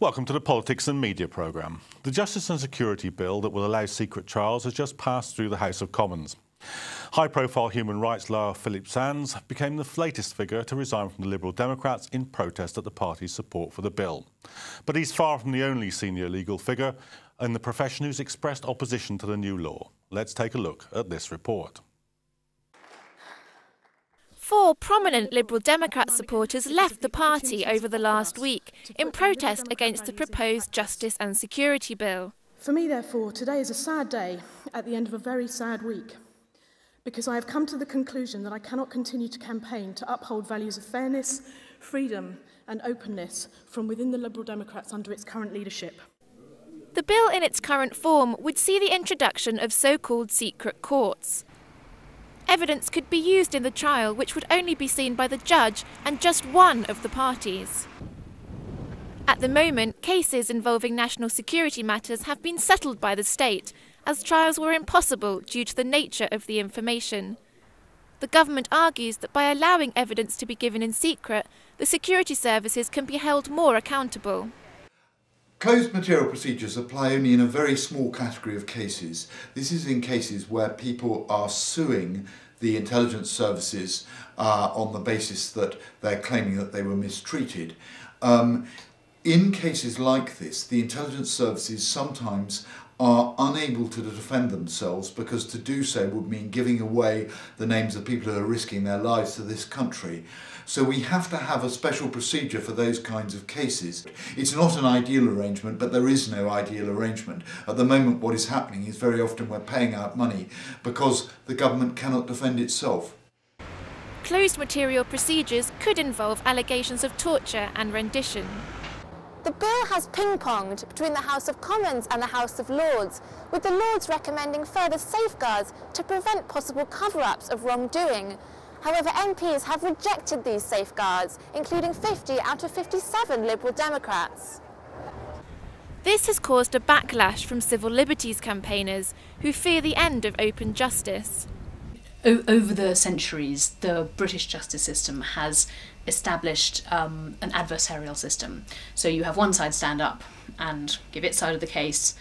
Welcome to the Politics and Media programme. The Justice and Security Bill that will allow secret trials has just passed through the House of Commons. High-profile human rights lawyer Philip Sands became the latest figure to resign from the Liberal Democrats in protest at the party's support for the bill. But he's far from the only senior legal figure in the profession who's expressed opposition to the new law. Let's take a look at this report. 4 prominent Liberal Democrat supporters left the party over the last week in protest against the proposed Justice and Security Bill. For me, therefore, today is a sad day at the end of a very sad week, because I have come to the conclusion that I cannot continue to campaign to uphold values of fairness, freedom and openness from within the Liberal Democrats under its current leadership. The bill in its current form would see the introduction of so-called secret courts. Evidence could be used in the trial which would only be seen by the judge and just one of the parties. At the moment, cases involving national security matters have been settled by the state, as trials were impossible due to the nature of the information. The government argues that by allowing evidence to be given in secret, the security services can be held more accountable. Closed material procedures apply only in a very small category of cases. This is in cases where people are suing the intelligence services on the basis that they're claiming that they were mistreated. In cases like this, the intelligence services sometimes are unable to defend themselves, because to do so would mean giving away the names of people who are risking their lives to this country. So we have to have a special procedure for those kinds of cases. It's not an ideal arrangement, but there is no ideal arrangement. At the moment, what is happening is very often we're paying out money because the government cannot defend itself. Closed material procedures could involve allegations of torture and rendition. The bill has ping-ponged between the House of Commons and the House of Lords, with the Lords recommending further safeguards to prevent possible cover-ups of wrongdoing. However, MPs have rejected these safeguards, including 50 out of 57 Liberal Democrats. This has caused a backlash from civil liberties campaigners who fear the end of open justice. Over the centuries, the British justice system has established an adversarial system. So you have one side stand up and give its side of the case.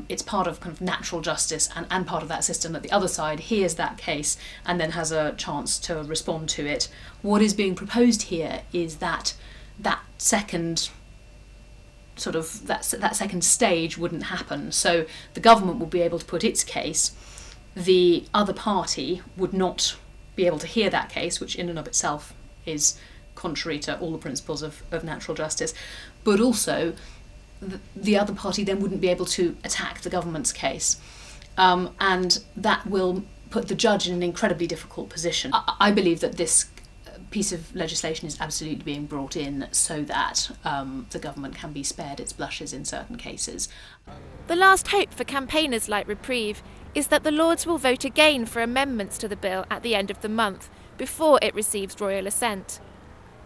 It's part of kind of natural justice and part of that system that the other side hears that case and then has a chance to respond to it. What is being proposed here is that second second stage wouldn't happen. So the government would be able to put its case. The other party would not be able to hear that case, which in and of itself is contrary to all the principles of natural justice, but also the other party then wouldn't be able to attack the government's case, and that will put the judge in an incredibly difficult position. I believe that this piece of legislation is absolutely being brought in so that the government can be spared its blushes in certain cases. The last hope for campaigners like Reprieve is that the Lords will vote again for amendments to the bill at the end of the month, before it receives royal assent.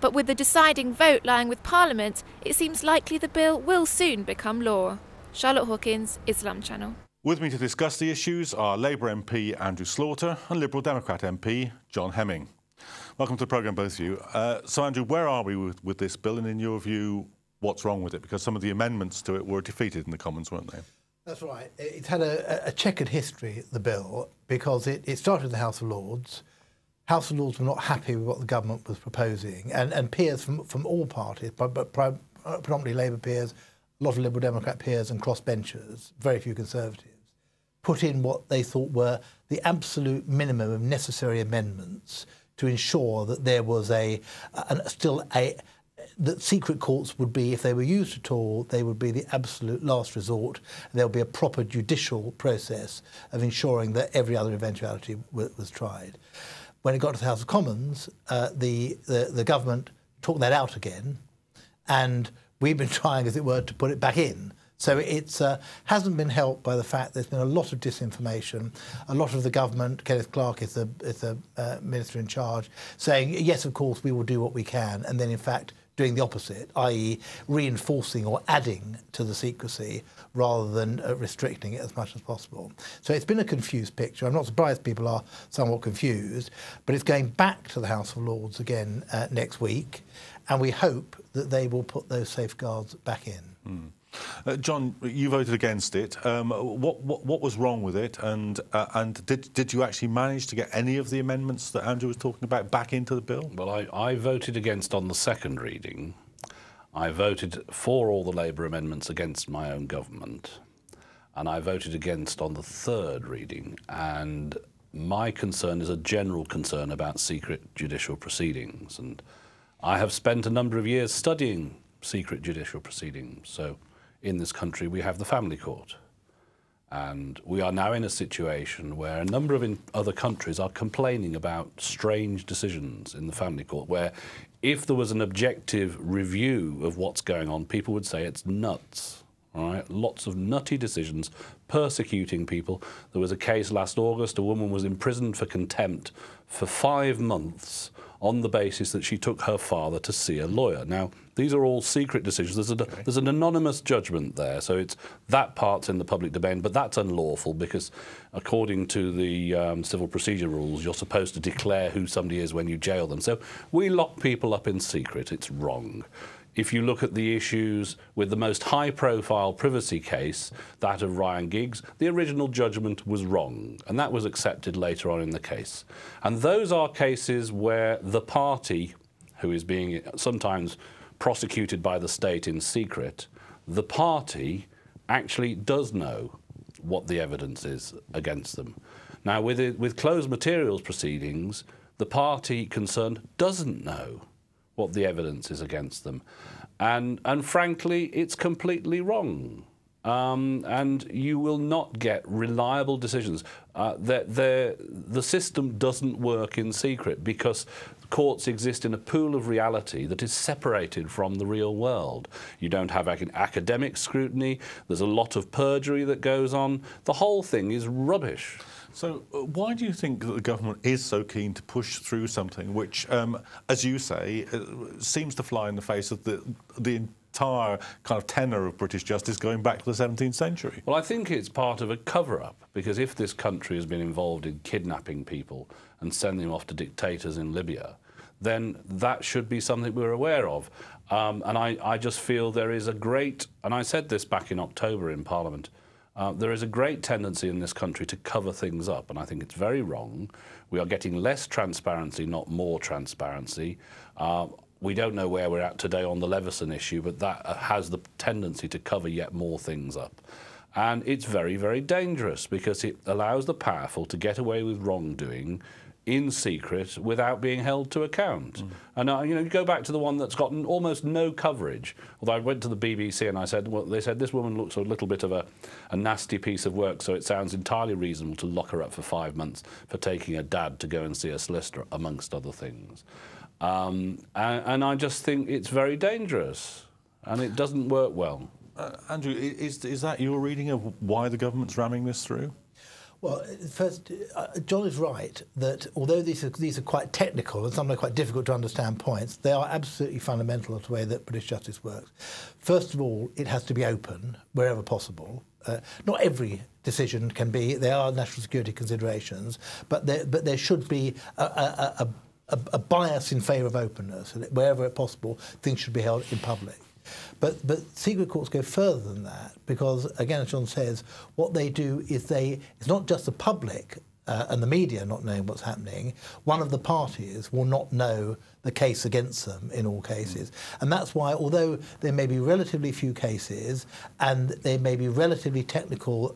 But with the deciding vote lying with Parliament, it seems likely the bill will soon become law. Charlotte Hawkins, Islam Channel. With me to discuss the issues are Labour MP Andrew Slaughter and Liberal Democrat MP John Hemming. Welcome to the programme, both of you. So Andrew, where are we with this bill, and in your view, what's wrong with it? Because some of the amendments to it were defeated in the Commons, weren't they? That's right. It's had a checkered history, the bill, because it started in the House of Lords. House of Lords were not happy with what the government was proposing, and peers from all parties, but predominantly Labour peers, a lot of Liberal Democrat peers and crossbenchers, very few Conservatives, put in what they thought were the absolute minimum of necessary amendments to ensure that there was that secret courts would be, if they were used at all, they would be the absolute last resort. There would be a proper judicial process of ensuring that every other eventuality was tried. When it got to the House of Commons, the government took that out again, and we've been trying, as it were, to put it back in. So it hasn't been helped by the fact there's been a lot of disinformation. A lot of the government, Kenneth Clarke is the minister in charge, saying, yes, of course, we will do what we can, and then, in fact, doing the opposite, i.e. reinforcing or adding to the secrecy rather than restricting it as much as possible. So it's been a confused picture. I'm not surprised people are somewhat confused, but it's going back to the House of Lords again next week. and we hope that they will put those safeguards back in. John, you voted against it. What was wrong with it, and did you actually manage to get any of the amendments that Andrew was talking about back into the bill? Well, I voted against on the second reading. I voted for all the Labour amendments against my own government, and I voted against on the third reading. And my concern is a general concern about secret judicial proceedings, and I have spent a number of years studying secret judicial proceedings. So in this country we have the family court, and we are now in a situation where a number of other countries are complaining about strange decisions in the family court, where if there was an objective review of what's going on, people would say it's nuts. All right, lots of nutty decisions persecuting people. There was a case last August, a woman was imprisoned for contempt for 5 months on the basis that she took her father to see a lawyer. Now, these are all secret decisions. There's an anonymous judgment there, so it's that part's in the public domain, but that's unlawful because according to the civil procedure rules, you're supposed to declare who somebody is when you jail them. So we lock people up in secret. It's wrong. If you look at the issues with the most high-profile privacy case, that of Ryan Giggs, the original judgment was wrong, and that was accepted later on in the case. And those are cases where the party, who is being sometimes prosecuted by the state in secret, the party actually does know what the evidence is against them. Now, with closed materials proceedings, the party concerned doesn't know what the evidence is against them. And frankly, it's completely wrong. And you will not get reliable decisions. The system doesn't work in secret because courts exist in a pool of reality that is separated from the real world. You don't have academic scrutiny. There's a lot of perjury that goes on. The whole thing is rubbish. So why do you think that the government is so keen to push through something which, as you say, seems to fly in the face of the entire kind of tenor of British justice going back to the 17th century? Well, I think it's part of a cover-up, because if this country has been involved in kidnapping people and sending them off to dictators in Libya, then that should be something we're aware of. And I just feel there is a great, and I said this back in October in Parliament, there is a great tendency in this country to cover things up, and I think it's very wrong. We are getting less transparency, not more transparency. We don't know where we're at today on the Leveson issue, but that has the tendency to cover yet more things up. And it's very, very dangerous because it allows the powerful to get away with wrongdoing in secret without being held to account. And you know, you go back to the one that's gotten almost no coverage. Although I went to the BBC and I said, well, they said this woman looks a little bit of a nasty piece of work, so it sounds entirely reasonable to lock her up for 5 months for taking her dad to go and see a solicitor, amongst other things. And I just think it's very dangerous, and it doesn't work well. Andrew, is that your reading of why the government's ramming this through? Well, first, John is right that although these are quite technical and sometimes quite difficult to understand points, they are absolutely fundamental to the way that British justice works. First of all, it has to be open wherever possible. Not every decision can be. There are national security considerations, but there should be a bias in favour of openness. Wherever possible, things should be held in public. But secret courts go further than that because, again, as John says, what they do is it's not just the public and the media not knowing what's happening. One of the parties will not know the case against them in all cases. And that's why, although there may be relatively few cases and there may be relatively technical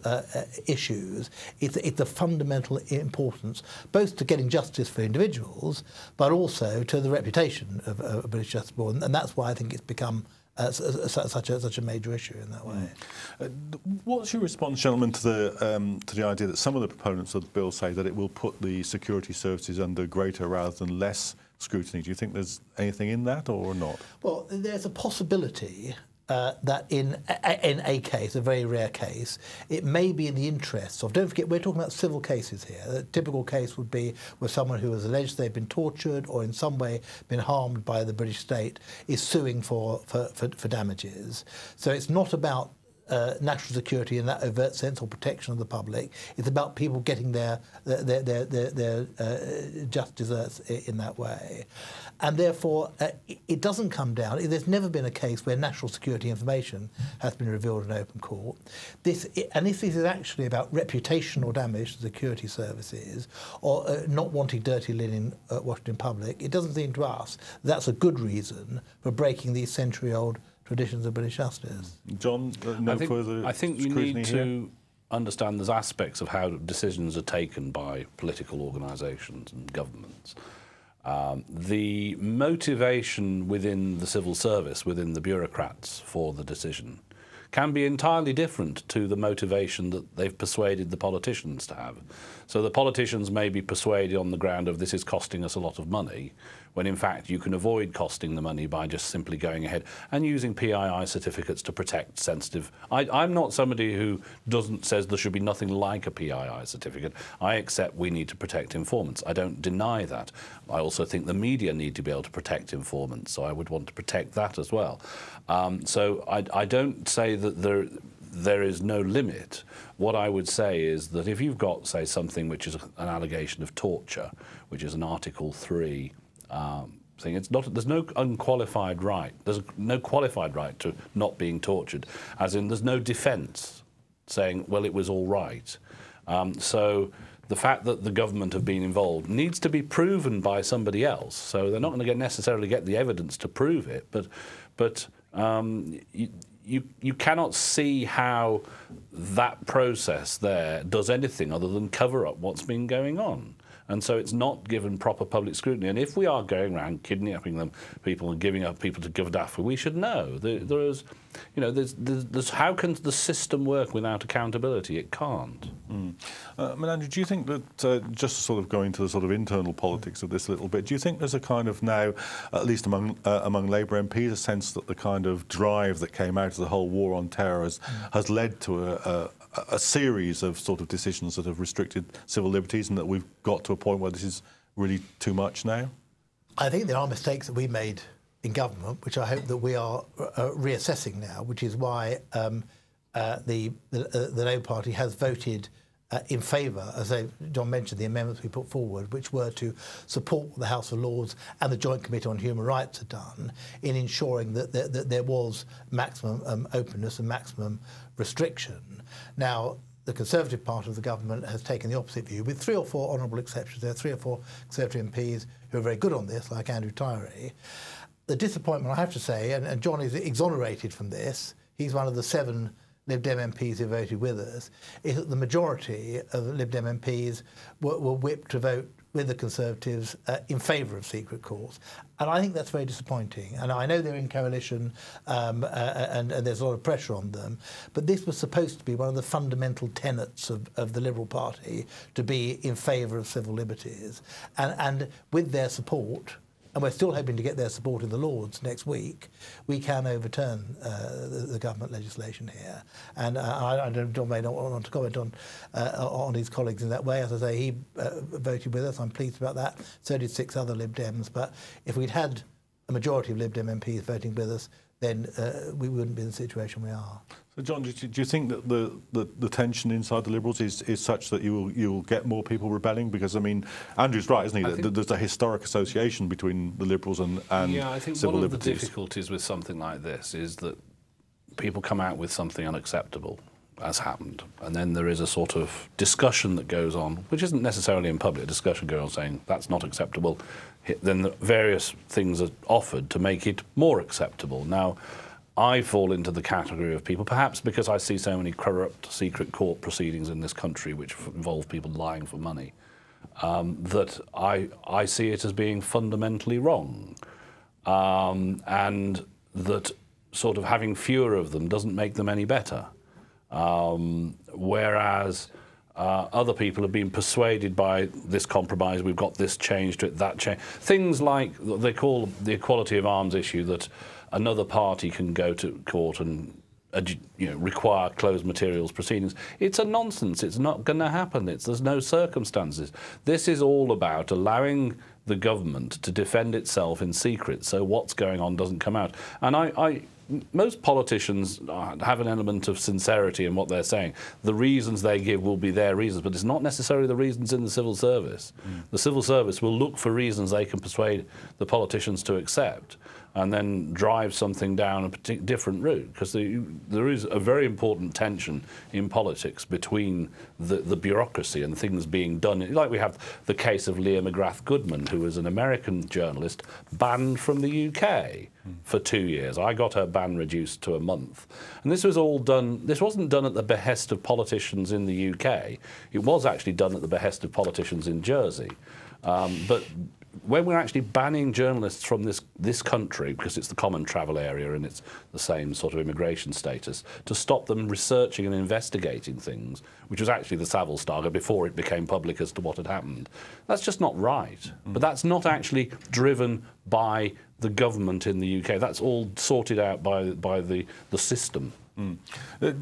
issues, it's a fundamental importance, both to getting justice for individuals, but also to the reputation of British Justice Board. And that's why I think it's become such a major issue in that way. What's your response, gentlemen, to the idea that some of the proponents of the bill say that it will put the security services under greater rather than less scrutiny? Do you think there's anything in that or not? Well, there's a possibility that in a case, a very rare case, it may be in the interests of, don't forget, we're talking about civil cases here. A typical case would be where someone who has alleged they've been tortured or in some way been harmed by the British state is suing for damages. So it's not about national security in that overt sense or protection of the public. It's about people getting their just deserts in that way. And therefore, it doesn't come down. There's never been a case where national security information has been revealed in open court. And if this is actually about reputational damage to security services or not wanting dirty linen washed in public, it doesn't seem to us that's a good reason for breaking these century-old traditions of British justice. John, I think you need to understand there's aspects of how decisions are taken by political organisations and governments. The motivation within the civil service, within the bureaucrats for the decision, can be entirely different to the motivation that they've persuaded the politicians to have. So the politicians may be persuaded on the ground of this is costing us a lot of money, when in fact you can avoid costing the money by just simply going ahead and using PII certificates to protect sensitive. I'm not somebody who says there should be nothing like a PII certificate. I accept we need to protect informants. I don't deny that. I also think the media need to be able to protect informants, so I would want to protect that as well. So I don't say that there is no limit. What I would say is that if you've got, say, something which is an allegation of torture, which is an Article 3 thing, there's no unqualified right. There's no qualified right to not being tortured, as in there's no defence saying, well, it was all right. So the fact that the government have been involved needs to be proven by somebody else. So they're not going to necessarily get the evidence to prove it, but you cannot see how that process there does anything other than cover up what's been going on. And so it's not given proper public scrutiny. And if we are going around kidnapping people and giving up people to Gaddafi, we should know. There's how can the system work without accountability? It can't. Andrew, do you think that, just to sort of go into the sort of internal politics of this a little bit, do you think there's a kind of now, at least among Labour MPs, a sense that the kind of drive that came out of the whole war on terror has led to a series of sort of decisions that have restricted civil liberties, and that we've got to a point where this is really too much now? I think there are mistakes that we made in government, which I hope that we are reassessing now, which is why the Labour Party has voted in favour, as John mentioned, the amendments we put forward, which were to support what the House of Lords and the Joint Committee on Human Rights had done in ensuring that there was maximum openness and maximum restriction. Now, the Conservative part of the government has taken the opposite view, with 3 or 4 honourable exceptions. There are 3 or 4 Conservative MPs who are very good on this, like Andrew Tyree. The disappointment, I have to say, and John is exonerated from this, he's one of the 7 Lib Dem MPs who voted with us, is that the majority of Lib Dem MPs were whipped to vote with the Conservatives in favour of secret courts. And I think that's very disappointing. And I know they're in coalition and there's a lot of pressure on them, but this was supposed to be one of the fundamental tenets of the Liberal Party, to be in favour of civil liberties. And with their support, and we're still hoping to get their support in the Lords next week, we can overturn the government legislation here. And John may not want to comment on his colleagues in that way. As I say, he voted with us. I'm pleased about that. So did 6 other Lib Dems. But if we'd had a majority of Lib Dem MPs voting with us, then we wouldn't be in the situation we are. So, John, do you think that the tension inside the Liberals is such that you will get more people rebelling? Because, I mean, Andrew's right, isn't he? There's a historic association between the Liberals and yeah, I think civil one of liberties. the difficulties with something like this is that people come out with something unacceptable, as happened, and then there is a sort of discussion that goes on, which isn't necessarily in public. A discussion goes on saying that's not acceptable. Then the various things are offered to make it more acceptable. Now, I fall into the category of people, perhaps because I see so many corrupt secret court proceedings in this country which involve people lying for money, that I see it as being fundamentally wrong, and that sort of having fewer of them doesn't make them any better. Whereas other people have been persuaded by this compromise, we've got this change to it, that change. Things like they call the equality of arms issue, that another party can go to court and require closed materials proceedings. It's a nonsense. It's not going to happen. There's no circumstances. This is all about allowing the government to defend itself in secret, so what's going on doesn't come out. And most politicians have an element of sincerity in what they're saying. The reasons they give will be their reasons, but it's not necessarily the reasons in the civil service. The civil service will look for reasons they can persuade the politicians to accept, and then drive something down a different route, because there is a very important tension in politics between the bureaucracy and things being done. Like we have the case of Leah McGrath Goodman, who was an American journalist banned from the UK for 2 years. I got her ban reduced to a month. And this was all done, this wasn't done at the behest of politicians in the UK. It was actually done at the behest of politicians in Jersey. But when we're actually banning journalists from this country, because it's the common travel area and it's the same sort of immigration status, to stop them researching and investigating things, which was actually the Savile saga before it became public as to what had happened, that's just not right. But that's not actually driven by the government in the UK. That's all sorted out by the system. Andrew,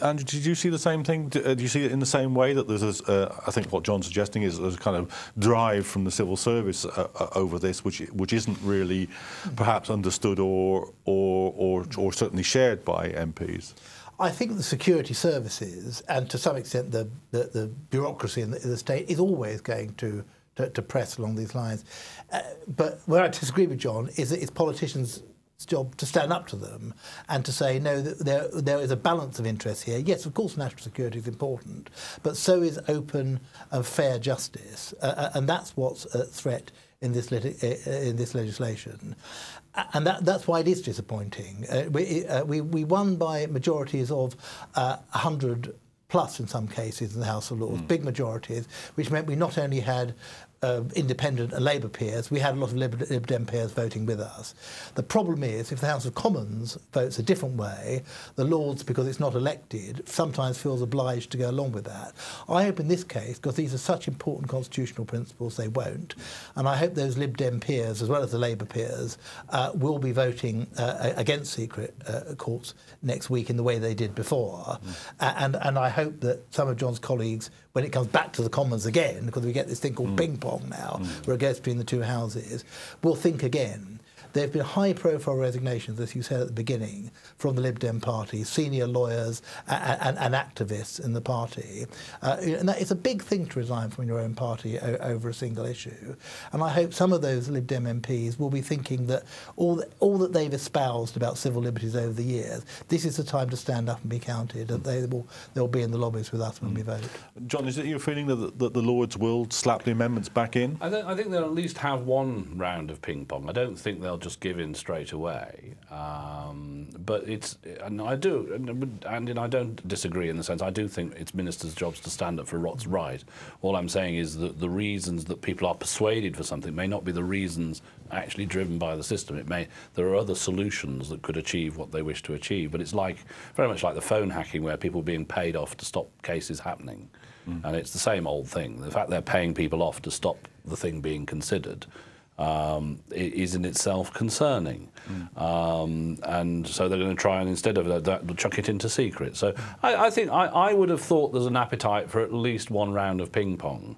did you see the same thing? Do you see it in the same way, that there's, I think what John's suggesting is there's a kind of drive from the civil service over this, which isn't really perhaps understood or certainly shared by MPs? I think the security services, and to some extent the bureaucracy in the state, is always going to press along these lines. But where I disagree with John is that it's politicians' job to stand up to them and to say, no, there is a balance of interests here. Yes, of course, national security is important, but so is open and fair justice, and that's what's at threat in this legislation. And that's why it is disappointing. We won by majorities of 100 plus in some cases in the House of Lords, big majorities, which meant we not only had independent and Labour peers, we had a lot of Lib Dem peers voting with us. The problem is, if the House of Commons votes a different way, the Lords, because it's not elected, sometimes feels obliged to go along with that. I hope in this case, because these are such important constitutional principles, they won't. And I hope those Lib Dem peers, as well as the Labour peers, will be voting against secret courts next week in the way they did before. And I hope that some of John's colleagues, when it comes back to the Commons again, because we get this thing called ping-pong now, where it goes between the two houses, will think again. There have been high-profile resignations, as you said at the beginning, from the Lib Dem party, senior lawyers and activists in the party. And that is a big thing to resign from your own party over a single issue. And I hope some of those Lib Dem MPs will be thinking that all that they've espoused about civil liberties over the years, this is the time to stand up and be counted, and they'll be in the lobbies with us when we vote. John, is it your feeling that the Lords will slap the amendments back in? I think they'll at least have one round of ping-pong. I don't think they'll just give in straight away. But and I don't disagree in the sense, I do think it's ministers' jobs to stand up for what's right. All I'm saying is that the reasons that people are persuaded for something may not be the reasons actually driven by the system. There are other solutions that could achieve what they wish to achieve, but it's very much like the phone hacking, where people are being paid off to stop cases happening. And it's the same old thing. The fact they're paying people off to stop the thing being considered is in itself concerning. And so they're going to try and, instead of that, chuck it into secret. So I think I would have thought there's an appetite for at least one round of ping-pong.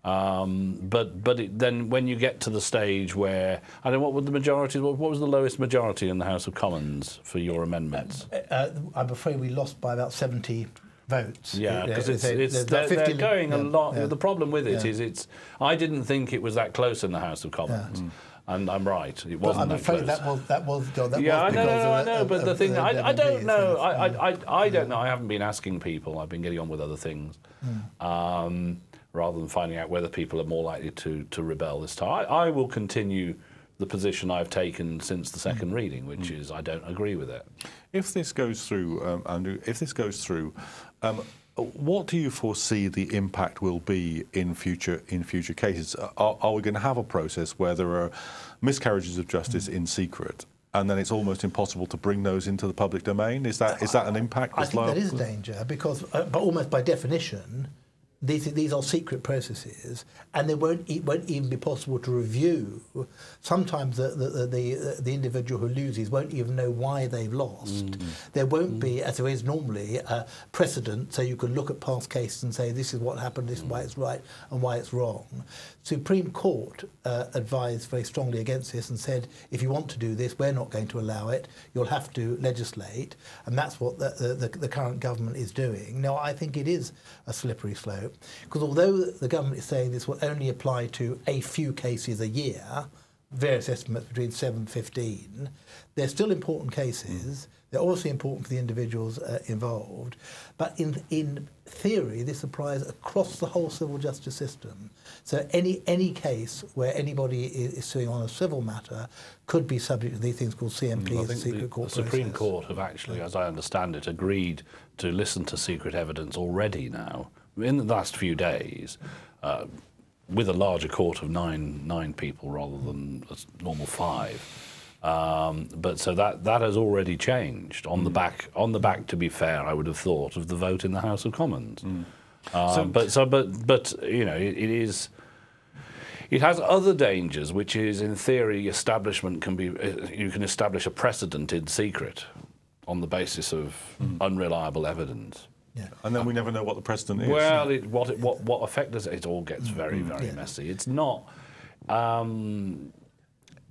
But then when you get to the stage where, I don't know, what were the majorities, what was the lowest majority in the House of Commons for your amendments? I'm afraid we lost by about 70 votes. Yeah, because they're going a lot. Yeah. The problem with it is I didn't think it was that close in the House of Commons. Yeah. And I'm right, it wasn't that close. That was John. I know. But the thing, I don't know. I don't know. I haven't been asking people. I've been getting on with other things, rather than finding out whether people are more likely to rebel this time. I will continue the position I've taken since the second reading, which is I don't agree with it. If this goes through, Andrew, what do you foresee the impact will be in future cases? Are we going to have a process where there are miscarriages of justice in secret, and then it's almost impossible to bring those into the public domain? Is that an impact? I think that is a danger, because, but almost by definition, these are secret processes, and it won't even be possible to review. Sometimes the individual who loses won't even know why they've lost. There won't be, as there is normally, a precedent, so you can look at past cases and say this is what happened, this is why it's right and why it's wrong. Supreme Court advised very strongly against this and said, if you want to do this, we're not going to allow it. You'll have to legislate, and that's what the current government is doing. Now, I think it is a slippery slope, because although the government is saying this will only apply to a few cases a year, various estimates between 7 and 15, they're still important cases. They're obviously important for the individuals involved, but in theory, this applies across the whole civil justice system. So any case where anybody is suing on a civil matter could be subject to these things called CMPs, the secret court process. The Supreme Court have actually, as I understand it, agreed to listen to secret evidence already now, in the last few days, with a larger court of nine people rather than a normal 5. But so that has already changed on the back. To be fair, I would have thought of the vote in the House of Commons. But you know, it is. It has other dangers, which is, in theory, establishment can be. You can establish a precedent in secret, on the basis of unreliable evidence. Yeah. And then we never know what the precedent is. Well, what effect does it? It all gets very messy. It's not.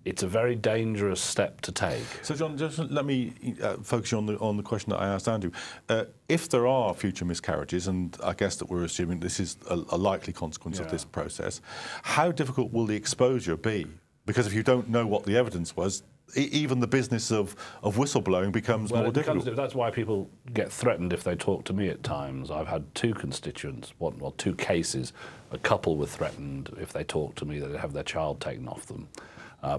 It's a very dangerous step to take. So, John, just let me focus you on the question that I asked Andrew. If there are future miscarriages, and I guess that we're assuming this is a likely consequence of this process, how difficult will the exposure be? Because if you don't know what the evidence was, even the business of whistleblowing becomes more difficult. That's why people get threatened if they talk to me at times. I've had 2 constituents, 2 cases. A couple were threatened if they talk to me that they have their child taken off them.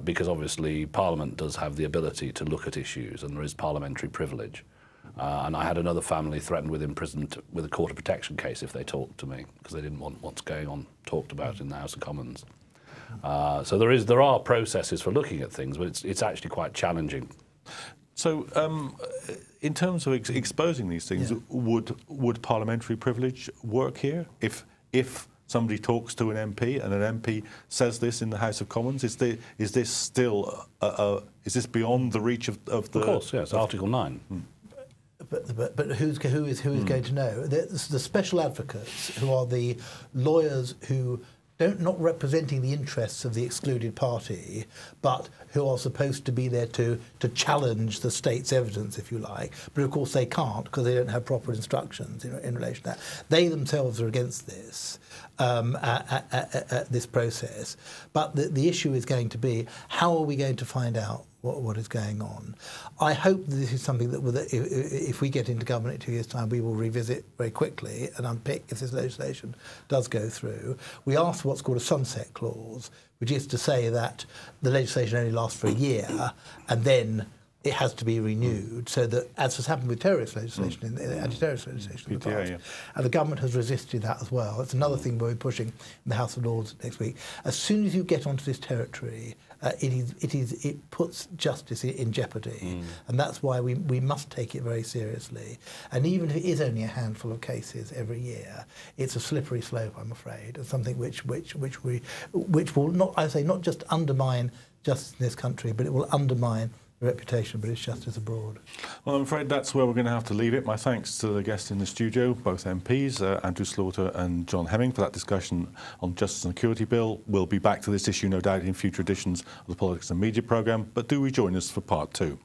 Because obviously Parliament does have the ability to look at issues, and there is parliamentary privilege. And I had another family threatened with imprisonment with a Court of Protection case if they talked to me, because they didn't want what's going on talked about in the House of Commons. So there are processes for looking at things, but it's actually quite challenging. So, in terms of exposing these things, would parliamentary privilege work here? If somebody talks to an MP and an MP says this in the House of Commons, is this still is this beyond the reach of the? Of course, yes, Article 9. But who is going to know? The special advocates, who are the lawyers who not representing the interests of the excluded party, but who are supposed to be there to challenge the state's evidence, if you like. But of course they can't, because they don't have proper instructions in relation to that. They themselves are against this. This process, but the issue is going to be, how are we going to find out what is going on? I hope that this is something that, if we get into government in 2 years' time, we will revisit very quickly and unpick if this legislation does go through. We asked for what's called a sunset clause, which is to say that the legislation only lasts for a year and then it has to be renewed, so that, as has happened with terrorist legislation, anti-terrorist legislation in the past, and the government has resisted that as well. It's another thing we'll be pushing in the House of Lords next week. As soon as you get onto this territory, it puts justice in jeopardy, and that's why we must take it very seriously. And even if it is only a handful of cases every year, it's a slippery slope, I'm afraid, and something which will not just undermine justice in this country, but it will undermine reputation, but it's justice abroad. Well, I'm afraid that's where we're going to have to leave it. My thanks to the guests in the studio, both MPs, Andrew Slaughter and John Hemming, for that discussion on Justice and Security Bill. We'll be back to this issue, no doubt, in future editions of the Politics and Media programme, but do rejoin us for part 2.